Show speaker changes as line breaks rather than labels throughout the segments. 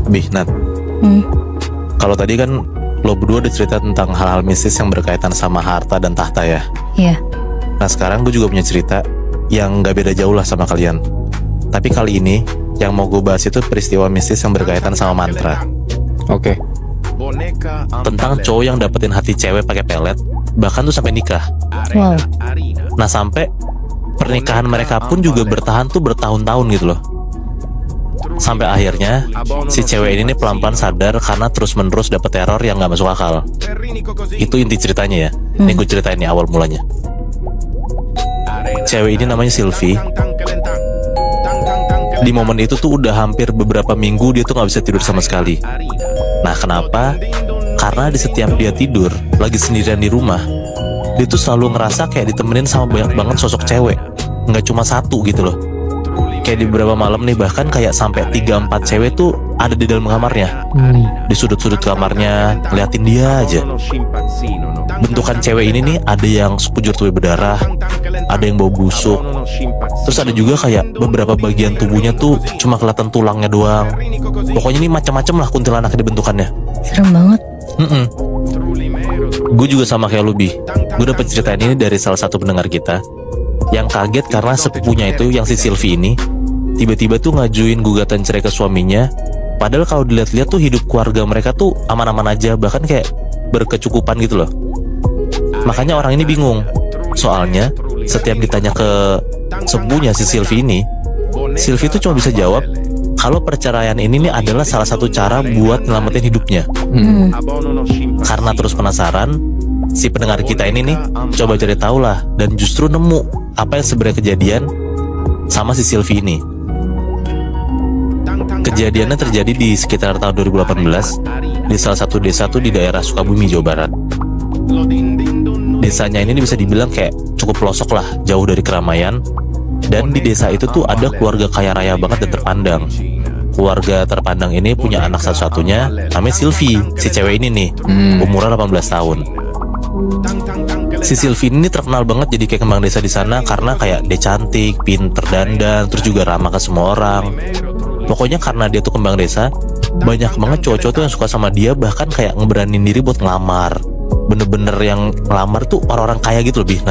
Nat. Kalau tadi kan lo berdua udah cerita tentang hal-hal mistis yang berkaitan sama harta dan tahta ya.
Iya.
Nah sekarang gue juga punya cerita yang gak beda jauh lah sama kalian. Tapi kali ini yang mau gue bahas itu peristiwa mistis yang berkaitan sama mantra.
Oke.
Tentang cowok yang dapetin hati cewek pakai pelet, bahkan tuh sampai nikah.
Wow.
Nah sampai pernikahan mereka pun juga bertahan tuh bertahun-tahun gitu loh. Sampai akhirnya si cewek ini nih pelan-pelan sadar karena terus-menerus dapet teror yang gak masuk akal. Itu inti ceritanya ya. Ini gue ceritain nih awal mulanya. Cewek ini namanya Sylvie. Di momen itu tuh udah hampir beberapa minggu dia tuh gak bisa tidur sama sekali. Nah kenapa? Karena di setiap dia tidur lagi sendirian di rumah, dia tuh selalu ngerasa kayak ditemenin sama banyak banget sosok cewek. Nggak cuma satu gitu loh. Kayak di beberapa malam nih bahkan kayak sampai 3-4 cewek tuh ada di dalam kamarnya. Di sudut-sudut kamarnya ngeliatin dia aja. Bentukan cewek ini nih ada yang sekujur tubuh berdarah, ada yang bau busuk. Terus ada juga kayak beberapa bagian tubuhnya tuh cuma kelihatan tulangnya doang. Pokoknya ini macam-macam lah kuntilanaknya dibentukannya.
Serem banget.
Gue juga sama kayak lu, Bi. Gue dapet cerita ini dari salah satu pendengar kita yang kaget karena sepupunya itu, yang si Sylvie ini, tiba-tiba tuh ngajuin gugatan cerai ke suaminya. Padahal kalau dilihat-lihat tuh hidup keluarga mereka tuh aman-aman aja, bahkan kayak berkecukupan gitu loh. Makanya orang ini bingung. Soalnya setiap ditanya ke sepupunya si Sylvie ini, Sylvie tuh cuma bisa jawab kalau perceraian ini nih adalah salah satu cara buat nyelamatin hidupnya. Karena terus penasaran, si pendengar kita ini nih coba cari tahu lah, dan justru nemu apa yang sebenarnya kejadian sama si Sylvie ini. Kejadiannya terjadi di sekitar tahun 2018 di salah satu desa tuh di daerah Sukabumi, Jawa Barat. Desanya ini bisa dibilang kayak cukup pelosok lah, jauh dari keramaian. Dan di desa itu tuh ada keluarga kaya raya banget dan terpandang. Keluarga terpandang ini punya anak satu-satunya, namanya Sylvie, si cewek ini nih, umurnya 18 tahun. Si Sylvie ini terkenal banget jadi kayak kembang desa di sana karena kayak dia cantik, pinter dandan, terus juga ramah ke semua orang. Pokoknya karena dia tuh kembang desa, banyak banget cowok-cowok tuh yang suka sama dia, bahkan kayak ngeberanin diri buat ngelamar. Bener-bener yang ngelamar tuh orang-orang kaya gitu lebih.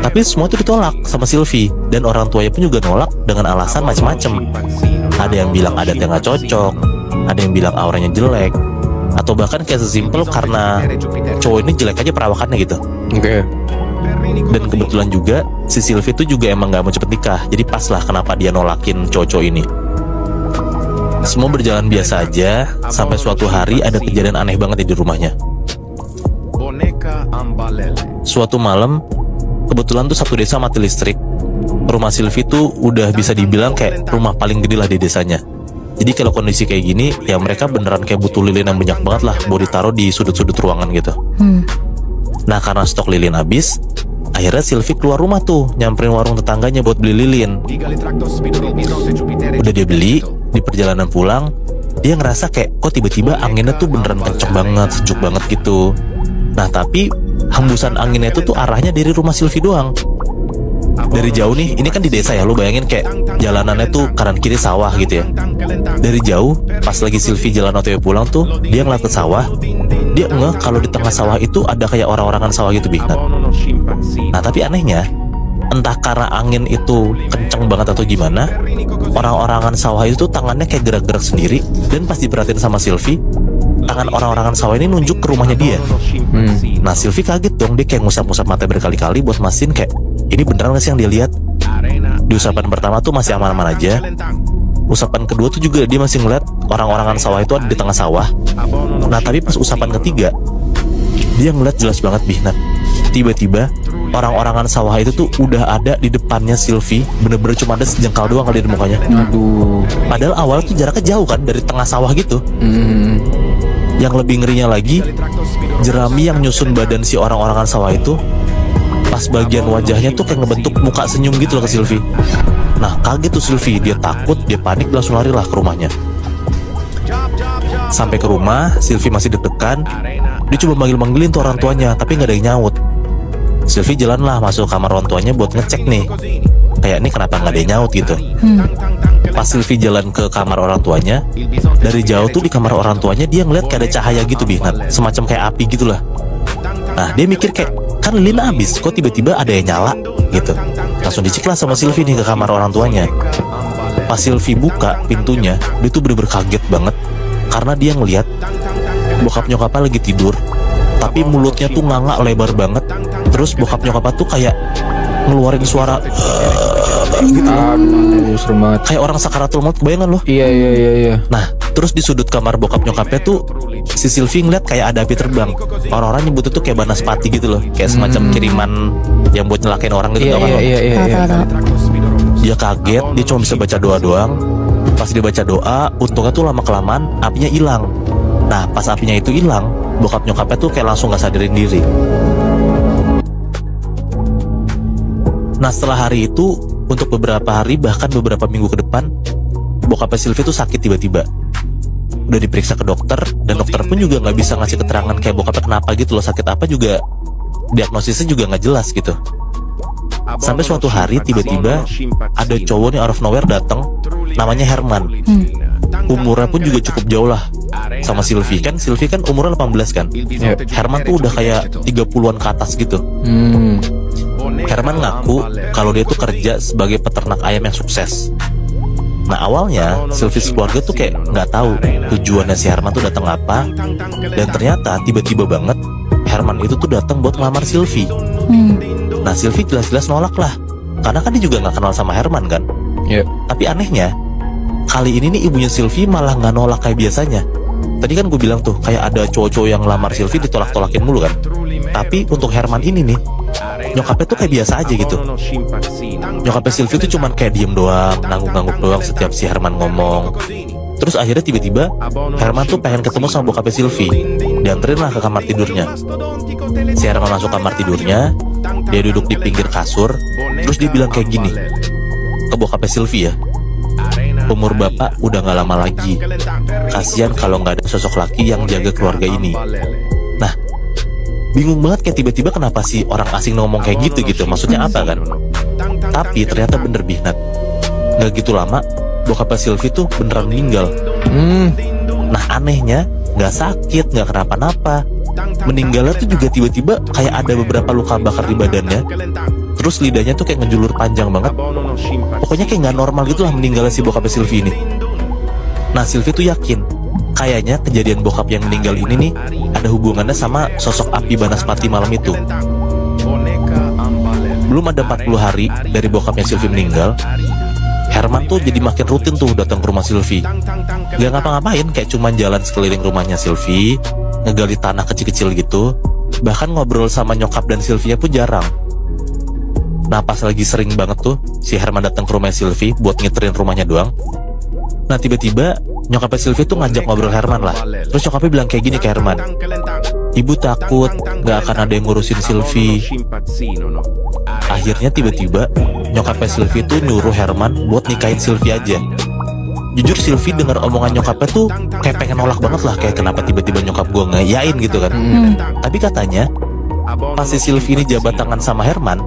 Tapi semua itu ditolak sama Sylvie, dan orang tuanya pun juga nolak dengan alasan macam-macam. Ada yang bilang adatnya nggak cocok, ada yang bilang auranya jelek, atau bahkan kayak sesimpel karena cowok ini jelek aja perawakannya gitu.
Oke.
Dan kebetulan juga si Sylvie itu juga emang nggak mau cepet nikah, jadi pas lah kenapa dia nolakin cowok-cowok ini. Semua berjalan biasa aja sampai suatu hari ada kejadian aneh banget di rumahnya. Suatu malam, kebetulan tuh satu desa mati listrik. Rumah Sylvie tuh udah bisa dibilang kayak rumah paling gede lah di desanya. Jadi kalau kondisi kayak gini, ya mereka beneran kayak butuh lilin yang banyak banget lah buat ditaruh di sudut-sudut ruangan gitu. Nah karena stok lilin habis, akhirnya Sylvie keluar rumah tuh, nyamperin warung tetangganya buat beli lilin. Udah dia beli, di perjalanan pulang, dia ngerasa kayak kok tiba-tiba anginnya tuh beneran kenceng banget, sejuk banget gitu. Nah tapi hembusan anginnya itu tuh arahnya dari rumah Sylvie doang. Dari jauh nih, ini kan di desa ya, lu bayangin kayak jalanannya tuh kanan kiri sawah gitu ya. Dari jauh, pas lagi Sylvie jalan OTW pulang tuh, dia ngeliat ke sawah. Dia ngeh kalau di tengah sawah itu ada kayak orang-orangan sawah gitu, Bik. Nah tapi anehnya, entah karena angin itu kenceng banget atau gimana, orang-orangan sawah itu tangannya kayak gerak-gerak sendiri. Dan pas diperhatiin sama Sylvie, tangan orang-orangan sawah ini nunjuk ke rumahnya dia. Nah Sylvie kaget dong, dia kayak ngusap-ngusap mata berkali-kali buat mastiin kayak ini beneran gak sih yang dia lihat. Di usapan pertama tuh masih aman-aman aja. Usapan kedua tuh juga dia masih ngeliat orang-orangan sawah itu ada di tengah sawah. Nah tapi pas usapan ketiga, dia ngeliat jelas banget, Bihnat. Tiba-tiba orang-orangan sawah itu tuh udah ada di depannya Sylvie. Bener-bener cuma ada sejengkal doang kali di mukanya.
Aduh.
Padahal awal tuh jaraknya jauh kan, dari tengah sawah gitu. Yang lebih ngerinya lagi, jerami yang nyusun badan si orang-orangan sawah itu, pas bagian wajahnya tuh kayak ngebentuk muka senyum gitu loh ke Sylvie. Nah kaget tuh Sylvie, dia takut, dia panik, langsung lari lah ke rumahnya. Sampai ke rumah, Sylvie masih deg-degan. Dia coba manggil-manggilin tuh orang tuanya, tapi gak ada yang nyaut. Sylvie jalan lah masuk kamar orang tuanya buat ngecek nih, kayak ini kenapa nggak ada yang nyaut gitu. Pas Sylvie jalan ke kamar orang tuanya, dari jauh tuh di kamar orang tuanya dia ngeliat kayak ada cahaya gitu Nat, semacam kayak api gitulah. Nah dia mikir kayak, kan lilin habis, kok tiba-tiba ada yang nyala gitu. Langsung dicek lah sama Sylvie nih ke kamar orang tuanya. Pas Sylvie buka pintunya, dia tuh bener-bener kaget banget karena dia ngeliat bokap nyokapnya lagi tidur, tapi mulutnya tuh nganga lebar banget. Terus bokap nyokapnya tuh kayak ngeluarin suara gitu.
Aduh, serem banget.
Kayak orang sakaratul maut, kebayangan loh.
Iya.
Nah, terus di sudut kamar bokap nyokapnya tuh si Sylvie ngeliat kayak ada api terbang. Orang-orang nyebutnya tuh kayak banaspati gitu loh, kayak semacam kiriman yang buat nyelakain orang gitu.
Iya.
Dia kaget, dia cuma bisa baca doa doang. Pas dia baca doa, untungnya tuh lama-kelamaan apinya hilang. Nah, pas apinya itu hilang, bokap nyokapnya tuh kayak langsung gak sadarin diri. Nah, setelah hari itu, untuk beberapa hari bahkan beberapa minggu ke depan, bokapnya Sylvie tuh sakit tiba-tiba. Udah diperiksa ke dokter, dan dokter pun juga nggak bisa ngasih keterangan kayak bokapnya kenapa gitu loh, sakit apa juga, diagnosisnya juga nggak jelas gitu. Sampai suatu hari tiba-tiba ada cowok nih out of nowhere datang, namanya Herman. Umurnya pun juga cukup jauh lah sama Sylvie kan umurnya 18 kan. Herman tuh udah kayak 30-an ke atas gitu. Herman ngaku kalau dia tuh kerja sebagai peternak ayam yang sukses. Nah awalnya Sylvie keluarga tuh kayak nggak tahu tujuannya si Herman tuh datang apa, dan ternyata tiba-tiba banget Herman itu tuh datang buat ngelamar Sylvie. Nah Sylvie jelas-jelas nolak lah, karena kan dia juga nggak kenal sama Herman kan. Tapi anehnya kali ini nih ibunya Sylvie malah nggak nolak kayak biasanya. Tadi kan gue bilang tuh kayak ada cowok-cowok yang ngelamar Sylvie ditolak-tolakin mulu kan. Tapi untuk Herman ini nih, nyokapnya tuh kayak biasa aja gitu. Nyokapnya Sylvie tuh cuman kayak diem doang, ngangguk-ngangguk doang setiap si Herman ngomong. Terus akhirnya tiba-tiba Herman tuh pengen ketemu sama bokapnya Sylvie, dianterin lah ke kamar tidurnya. Si Herman masuk kamar tidurnya, dia duduk di pinggir kasur, terus dia bilang kayak gini ke bokapnya Sylvie ya, umur bapak udah gak lama lagi, kasihan kalau gak ada sosok laki yang jaga keluarga ini. Nah, bingung banget kayak tiba-tiba kenapa sih orang asing ngomong kayak gitu, maksudnya apa kan? Tapi ternyata bener Nat, gak gitu lama bokapnya Sylvie tuh beneran meninggal. Nah anehnya gak sakit, gak kenapa-napa. Meninggalnya tuh juga tiba-tiba kayak ada beberapa luka bakar di badannya. Terus lidahnya tuh kayak ngejulur panjang banget. Pokoknya kayak gak normal gitu lah meninggalnya si bokapnya Sylvie ini. Nah Sylvie tuh yakin kayaknya kejadian bokap yang meninggal ini nih ada hubungannya sama sosok api banaspati malam itu. Belum ada 40 hari dari bokapnya Sylvie meninggal, Herman tuh jadi makin rutin tuh datang ke rumah Sylvie. Gak ngapa-ngapain, kayak cuman jalan sekeliling rumahnya Sylvie, ngegali tanah kecil-kecil gitu. Bahkan ngobrol sama nyokap dan Sylvie pun jarang. Nah pas lagi sering banget tuh si Herman datang ke rumah Sylvie buat ngiterin rumahnya doang. Nah tiba-tiba nyokapnya Sylvie tuh ngajak ngobrol Herman lah. Terus nyokapnya bilang kayak gini ke Herman, ibu takut gak akan ada yang ngurusin Sylvie. Akhirnya tiba-tiba nyokapnya Sylvie tuh nyuruh Herman buat nikahin Sylvie aja. Jujur Sylvie dengar omongan nyokapnya tuh kayak pengen nolak banget lah, kayak kenapa tiba-tiba nyokap gue ngayain gitu kan. Tapi katanya pas si Sylvie ini jabat tangan sama Herman,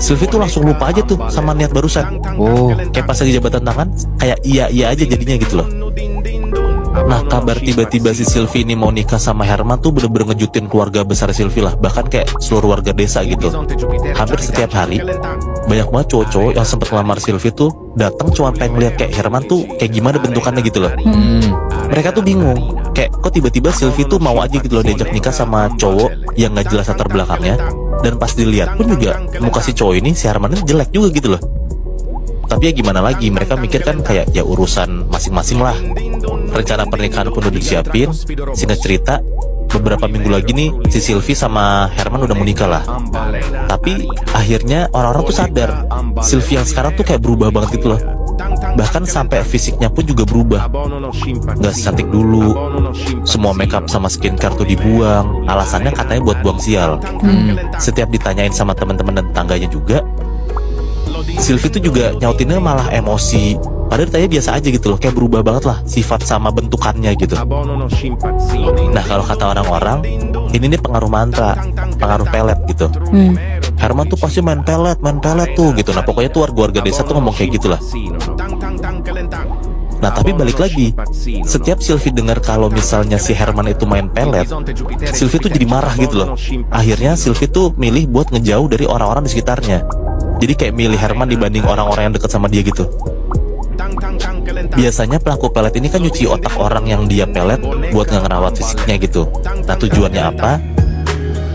Sylvie tuh langsung lupa aja tuh sama niat barusan. Kayak pas lagi jabatan tangan kayak iya aja jadinya gitu loh. Nah kabar tiba-tiba si Sylvie ini mau nikah sama Herman tuh bener-bener ngejutin keluarga besar Sylvie lah, bahkan kayak seluruh warga desa gitu. Hampir setiap hari banyak banget cowok-cowok yang sempet ngelamar Sylvie tuh datang cuma pengen lihat kayak Herman tuh kayak gimana bentukannya gitu loh. Mereka tuh bingung, kayak kok tiba-tiba Sylvie tuh mau aja gitu loh diajak nikah sama cowok yang gak jelas latar belakangnya. Dan pas dilihat pun juga muka si cowok ini, si Herman ini jelek juga gitu loh. Tapi ya gimana lagi, mereka mikir kan kayak ya urusan masing-masing lah. Rencana pernikahan pun udah disiapin. Singkat cerita, beberapa minggu lagi nih si Sylvie sama Herman udah menikah lah. Tapi akhirnya orang-orang tuh sadar Sylvie yang sekarang tuh kayak berubah banget gitu loh. Bahkan sampai fisiknya pun juga berubah, gak secantik dulu. Semua makeup sama skincare tuh dibuang. Alasannya katanya buat buang sial. Setiap ditanyain sama teman-teman dan tetangganya juga, Sylvie tuh juga nyautinnya malah emosi. Padahal ditanya biasa aja gitu loh, kayak berubah banget lah sifat sama bentukannya gitu. Nah kalau kata orang-orang, ini nih pengaruh mantra, pengaruh pelet gitu. Herman tuh pasti main pelet tuh gitu. Nah pokoknya tuh warga-warga desa tuh ngomong kayak gitulah. Nah tapi balik lagi, setiap Sylvie dengar kalau misalnya si Herman itu main pelet, Sylvie tuh jadi marah gitu loh. Akhirnya Sylvie tuh milih buat ngejauh dari orang-orang di sekitarnya. Jadi kayak milih Herman dibanding orang-orang yang deket sama dia gitu. Biasanya pelaku pelet ini kan nyuci otak orang yang dia pelet buat nggak ngerawat fisiknya gitu. Nah tujuannya apa?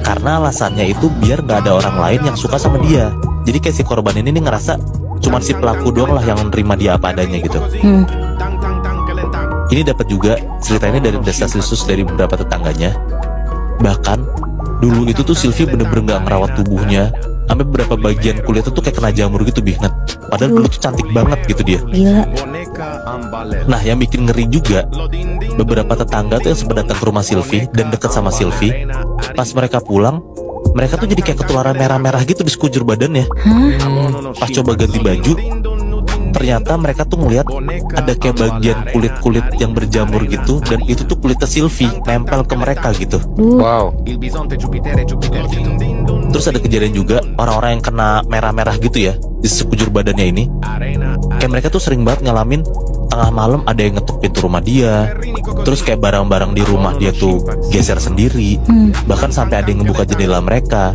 Karena alasannya itu biar gak ada orang lain yang suka sama dia. Jadi kayak si korban ini nih ngerasa cuman si pelaku doang lah yang menerima dia apa adanya gitu. Ini dapat juga cerita ini dari desas-desus dari beberapa tetangganya. Bahkan dulu itu tuh Sylvie bener-bener gak ngerawat tubuhnya, sampai beberapa bagian kulitnya tuh kayak kena jamur gitu Bihnat. Padahal dulu tuh cantik banget gitu dia.
Gila.
Nah yang bikin ngeri juga, beberapa tetangga tuh yang sempat datang ke rumah Sylvie dan deket sama Sylvie, pas mereka pulang, mereka tuh jadi kayak ketularan merah-merah gitu di sekujur badannya. Pas coba ganti baju, ternyata mereka tuh ngeliat ada kayak bagian kulit-kulit yang berjamur gitu, dan itu tuh kulitnya Sylvie nempel ke mereka gitu.
Wow.
Terus ada kejadian juga orang-orang yang kena merah-merah gitu ya di sekujur badannya ini. Kayak mereka tuh sering banget ngalamin tengah malam ada yang ngetuk pintu rumah dia. Terus kayak barang-barang di rumah dia tuh geser sendiri. Bahkan sampai ada yang ngebuka jendela mereka.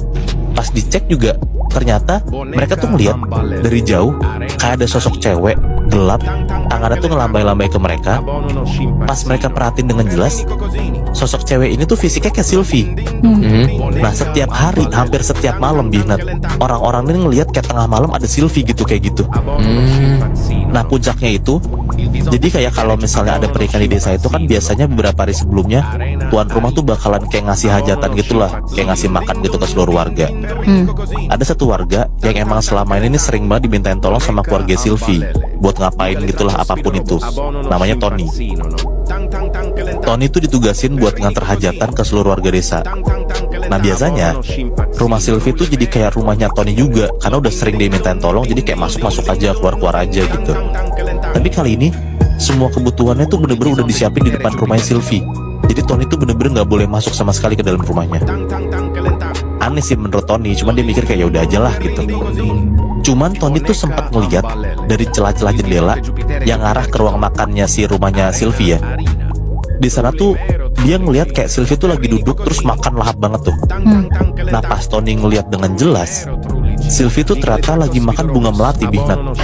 Pas dicek juga ternyata mereka tuh ngeliat dari jauh kayak ada sosok cewek gelap, tangannya tuh ngelambai-lambai ke mereka. Pas mereka perhatiin dengan jelas, sosok cewek ini tuh fisiknya kayak Sylvie. Nah setiap hari, hampir setiap malam Bihnat, orang-orang ini ngelihat kayak tengah malam ada Sylvie gitu kayak gitu. Nah puncaknya itu, jadi kayak kalau misalnya ada pernikahan di desa itu kan biasanya beberapa hari sebelumnya tuan rumah tuh bakalan kayak ngasih hajatan gitulah, kayak ngasih makan gitu ke seluruh warga. Ada satu warga yang emang selama ini sering banget dimintain tolong sama keluarga Sylvie buat ngapain gitulah apapun itu. Namanya Tony. Tony itu ditugasin buat nganter hajatan ke seluruh warga desa. Nah biasanya rumah Sylvie tuh jadi kayak rumahnya Tony juga, karena udah sering dia mintain tolong, jadi kayak masuk-masuk aja, keluar-keluar aja gitu. Tapi kali ini semua kebutuhannya tuh bener-bener udah disiapin di depan rumahnya Sylvie. Jadi Tony tuh bener-bener gak boleh masuk sama sekali ke dalam rumahnya. Aneh sih menurut Tony, cuman dia mikir kayak ya udah aja lah gitu. Cuman Tony tuh sempat ngeliat dari celah-celah jendela yang arah ke ruang makannya si rumahnya Sylvie ya. Di sana tuh dia ngeliat kayak Sylvie tuh lagi duduk terus makan lahap banget tuh. Nah pas Tony ngeliat dengan jelas, Sylvie tuh ternyata lagi makan bunga melati Bihnat.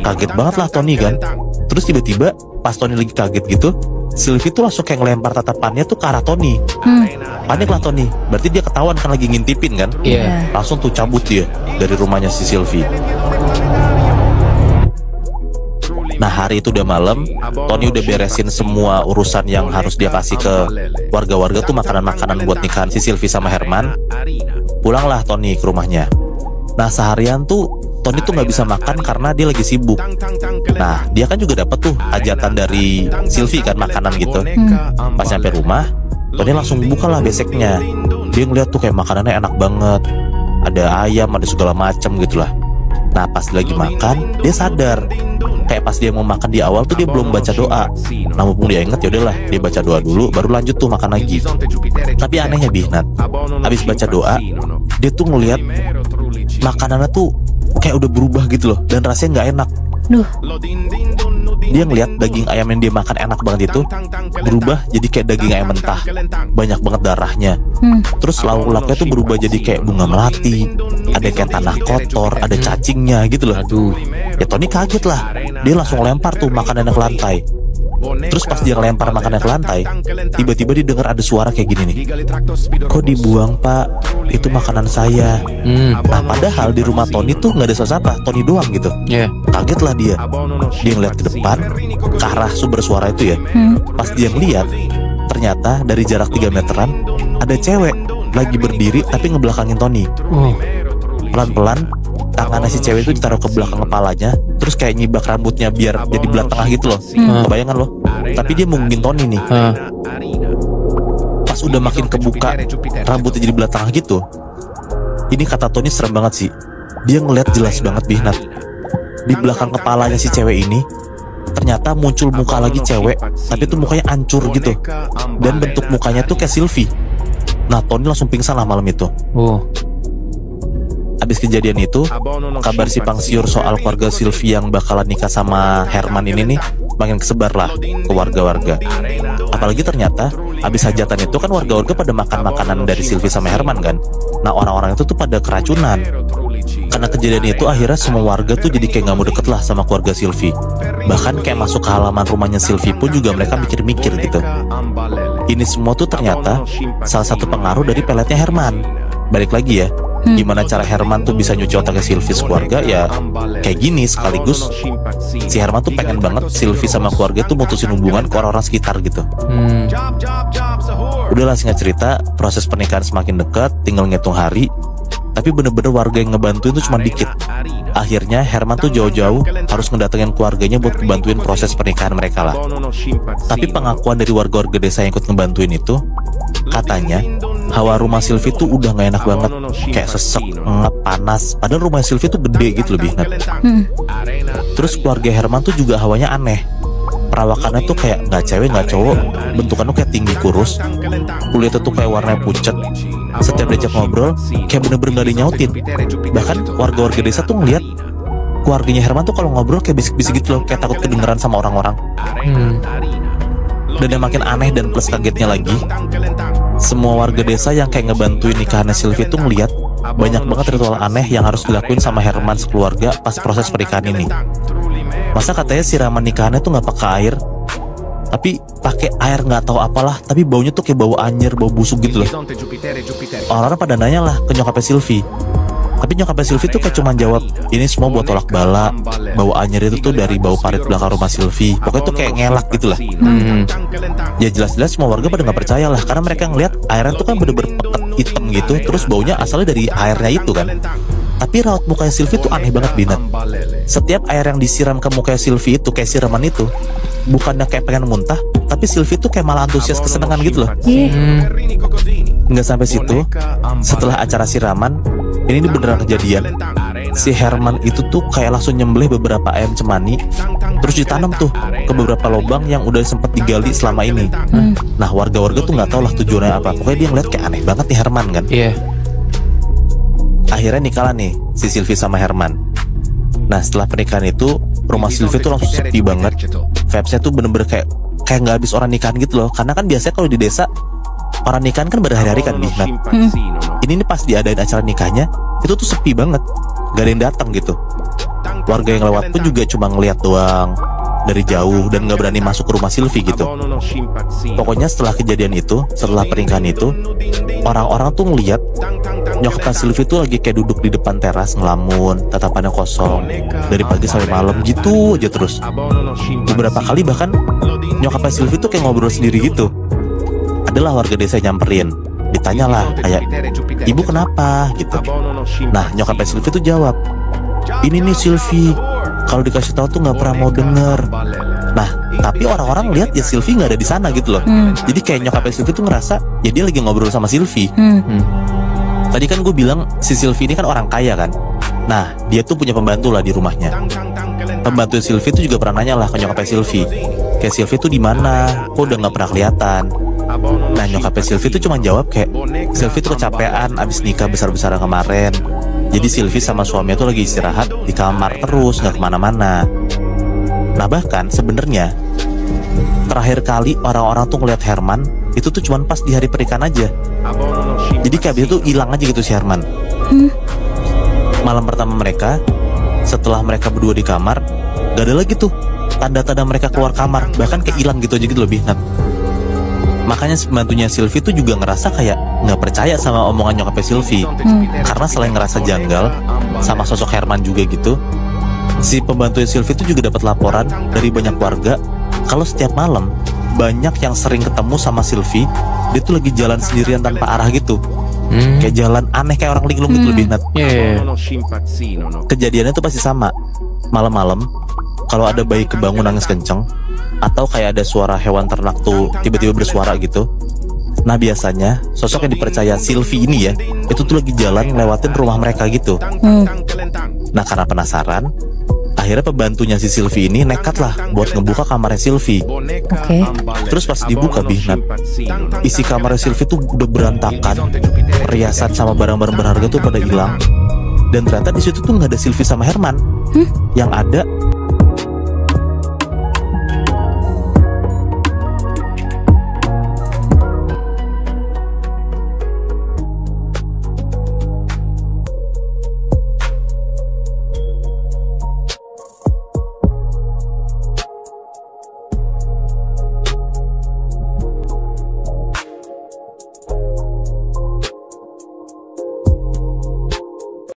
Kaget banget lah Tony kan. Terus tiba-tiba pas Tony lagi kaget gitu, Sylvie tuh langsung kayak ngelempar tatapannya tuh ke arah Tony. Panik lah Tony, berarti dia ketahuan kan lagi ngintipin kan. Langsung tuh cabut dia dari rumahnya si Sylvie. Nah hari itu udah malam, Tony udah beresin semua urusan yang harus dia kasih ke warga-warga tuh, makanan-makanan buat nikahan si Sylvie sama Herman. Pulanglah Tony ke rumahnya. Nah seharian tuh Tony tuh nggak bisa makan karena dia lagi sibuk. Nah dia kan juga dapat tuh hajatan dari Sylvie kan, makanan gitu. Pas sampai rumah, Tony langsung buka lah beseknya. Dia ngeliat tuh kayak makanannya enak banget, ada ayam, ada segala macam gitulah. Nah pas lagi makan, dia sadar kayak pas dia mau makan di awal tuh dia belum baca doa. Nah mumpung dia inget, yaudahlah dia baca doa dulu, baru lanjut tuh makan lagi. Tapi anehnya Bihnat, abis baca doa, dia tuh ngeliat makanannya tuh kayak udah berubah gitu loh, dan rasanya nggak enak. Dia ngeliat daging ayam yang dia makan enak banget itu berubah jadi kayak daging ayam mentah, banyak banget darahnya. Terus lauk-lauknya tuh berubah jadi kayak bunga melati, ada kayak tanah kotor, ada cacingnya gitu loh. Ya Tony kaget lah, dia langsung lempar tuh makanannya ke lantai. Terus pas dia ngelempar makanannya ke lantai, tiba-tiba dia dengar ada suara kayak gini nih, "Kok dibuang pak? Itu makanan saya." Nah padahal di rumah Tony tuh nggak ada siapa-siapa, Tony doang gitu. Kaget lah dia ngeliat ke depan ke arah sumber suara itu ya. Pas dia ngeliat, ternyata dari jarak 3 meteran ada cewek lagi berdiri tapi ngebelakangin Tony. Pelan-pelan tangannya si cewek itu ditaruh ke belakang kepalanya, terus kayak nyibak rambutnya biar jadi belah tengah gitu loh. Kebayangan loh. Tapi dia mungkin Tony nih. Pas udah makin kebuka rambutnya jadi belah tengah gitu, ini kata Tony serem banget sih. Dia ngeliat jelas banget Bihnat, di belakang kepalanya si cewek ini ternyata muncul muka lagi cewek, tapi tuh mukanya hancur gitu, dan bentuk mukanya tuh kayak Sylvie. Nah Tony langsung pingsan lah malam itu. Habis kejadian itu, kabar simpang siur soal keluarga Sylvie yang bakalan nikah sama Herman ini nih makin kesebar lah ke warga-warga. Apalagi ternyata habis hajatan itu kan warga-warga pada makan makanan dari Sylvie sama Herman kan. Nah orang-orang itu tuh pada keracunan. Karena kejadian itu akhirnya semua warga tuh jadi kayak gak mau deket lah sama keluarga Sylvie. Bahkan kayak masuk ke halaman rumahnya Sylvie pun juga mereka mikir-mikir gitu. Ini semua tuh ternyata salah satu pengaruh dari peletnya Herman. Balik lagi ya, gimana cara Herman tuh bisa nyuci otaknya Sylvie sekeluarga ya kayak gini. Sekaligus si Herman tuh pengen banget Sylvie sama keluarga tuh mutusin hubungan ke orang-orang sekitar gitu. Udahlah singkat cerita, proses pernikahan semakin dekat, tinggal ngitung hari. Tapi bener-bener warga yang ngebantuin tuh cuma dikit. Akhirnya Herman tuh jauh-jauh harus ngedatengin keluarganya buat ngebantuin proses pernikahan mereka lah. Tapi pengakuan dari warga-warga desa yang ikut ngebantuin itu, katanya hawa rumah Sylvie tuh udah gak enak banget. Kayak sesek, ngep, panas. Padahal rumah Sylvie tuh gede gitu lebih ingat. Terus keluarga Herman tuh juga hawanya aneh. Perawakannya tuh kayak gak cewek gak cowok, bentukannya kayak tinggi kurus, kulitnya tuh kayak warnanya pucet. Setiap diajak ngobrol kayak bener-bener gak dinyautin. Bahkan warga-warga desa tuh ngeliat keluarganya Herman tuh kalau ngobrol kayak bisik-bisik gitu loh, kayak takut kedengeran sama orang-orang. Dan yang makin aneh dan plus kagetnya lagi, semua warga desa yang kayak ngebantuin nikahannya Sylvie tuh ngeliat banyak banget ritual aneh yang harus dilakuin sama Herman sekeluarga pas proses pernikahan ini. Masa katanya siraman nikahannya tuh nggak pakai air, tapi pakai air nggak tahu apalah, tapi baunya tuh kayak bau anjir, bau busuk gitu loh. Orang-orang pada nanya lah ke nyokapnya Sylvie. Tapi nyokapnya Sylvie tuh kayak cuman jawab, ini semua buat tolak bala. Bau anjir itu tuh dari bau parit belakang rumah Sylvie. Pokoknya tuh kayak ngelak gitu lah. Ya jelas-jelas semua warga pada nggak percaya lah, karena mereka ngeliat airnya tuh kan bener-bener peket hitam gitu, terus baunya asalnya dari airnya itu kan. Tapi raut mukanya Sylvie tuh aneh banget Binat. Setiap air yang disiram ke mukanya Sylvie itu, kayak siraman itu, bukannya kayak pengen muntah, tapi Sylvie tuh kayak malah antusias kesenangan gitu loh. Nggak sampai situ, setelah acara siraman, ini beneran kejadian. Si Herman itu tuh kayak langsung nyembelih beberapa ayam cemani, terus ditanam tuh ke beberapa lubang yang udah sempet digali selama ini. Nah warga-warga tuh nggak tahu lah tujuannya apa. Pokoknya dia ngeliat kayak aneh banget nih Herman kan. Akhirnya nikah lah nih si Sylvie sama Herman. Nah setelah pernikahan itu, rumah Sylvie tuh langsung sepi banget. Vibesnya tuh bener-bener kayak nggak habis orang nikahan gitu loh. Karena kan biasanya kalau di desa orang nikahan kan berhari-hari kan nih. Ini nih pas diadain acara nikahnya, itu tuh sepi banget, gak ada yang datang gitu. Warga yang lewat pun juga cuma ngeliat doang dari jauh dan gak berani masuk ke rumah Sylvie gitu. Pokoknya setelah kejadian itu, setelah pernikahan itu, orang-orang tuh ngeliat nyokapnya Sylvie tuh lagi kayak duduk di depan teras ngelamun, tatapannya kosong dari pagi sampai malam gitu aja terus. Beberapa kali bahkan nyokapnya Sylvie tuh kayak ngobrol sendiri gitu. Adalah warga desa yang nyamperin, ditanyalah kayak, ibu kenapa gitu. Nah nyokapnya Sylvie tuh jawab, ini nih Sylvie, kalau dikasih tahu tuh nggak pernah mau denger. Nah tapi orang-orang lihat ya Sylvie nggak ada di sana gitu loh. Jadi kayak nyokapnya Sylvie tuh ngerasa ya dia lagi ngobrol sama Sylvie. Tadi kan gue bilang si Sylvie ini kan orang kaya kan. Nah dia tuh punya pembantu lah di rumahnya. Pembantu Sylvie tuh juga pernah nanya lah ke nyokapnya Sylvie, kayak Sylvie tuh di mana, kok udah nggak pernah kelihatan. Nah nyokapnya Sylvie tuh cuma jawab kayak, Sylvie tuh kecapean abis nikah besar-besaran kemarin. Jadi Sylvie sama suaminya tuh lagi istirahat di kamar terus, nggak kemana-mana. Nah bahkan sebenarnya terakhir kali orang-orang tuh ngeliat Herman itu tuh cuma pas di hari pernikahan aja. Jadi kayak abis itu hilang aja gitu si Herman. Malam pertama mereka, setelah mereka berdua di kamar, gak ada lagi tuh tanda-tanda mereka keluar kamar. Bahkan kayak hilang gitu aja gitu lebih Nat. Makanya pembantunya Sylvie tuh juga ngerasa kayak nggak percaya sama omongan nyokapnya Sylvie. Karena selain ngerasa janggal sama sosok Herman juga gitu, si pembantunya Sylvie tuh juga dapat laporan dari banyak warga kalau setiap malam banyak yang sering ketemu sama Sylvie, dia tuh lagi jalan sendirian tanpa arah gitu. Kayak jalan aneh kayak orang linglung gitu lebih Nat. Kejadiannya tuh pasti sama. Malam-malam kalau ada bayi kebangun nangis kenceng, atau kayak ada suara hewan ternak tuh tiba-tiba bersuara gitu. Nah biasanya sosok yang dipercaya Sylvie ini ya, itu tuh lagi jalan ngelewatin rumah mereka gitu. Nah karena penasaran, akhirnya pembantunya si Sylvie ini nekat lah buat ngebuka kamarnya Sylvie. Terus pas dibuka Binat, isi kamarnya Sylvie tuh udah berantakan, perhiasan sama barang-barang berharga tuh pada hilang. Dan ternyata di situ tuh nggak ada Sylvie sama Herman. Yang ada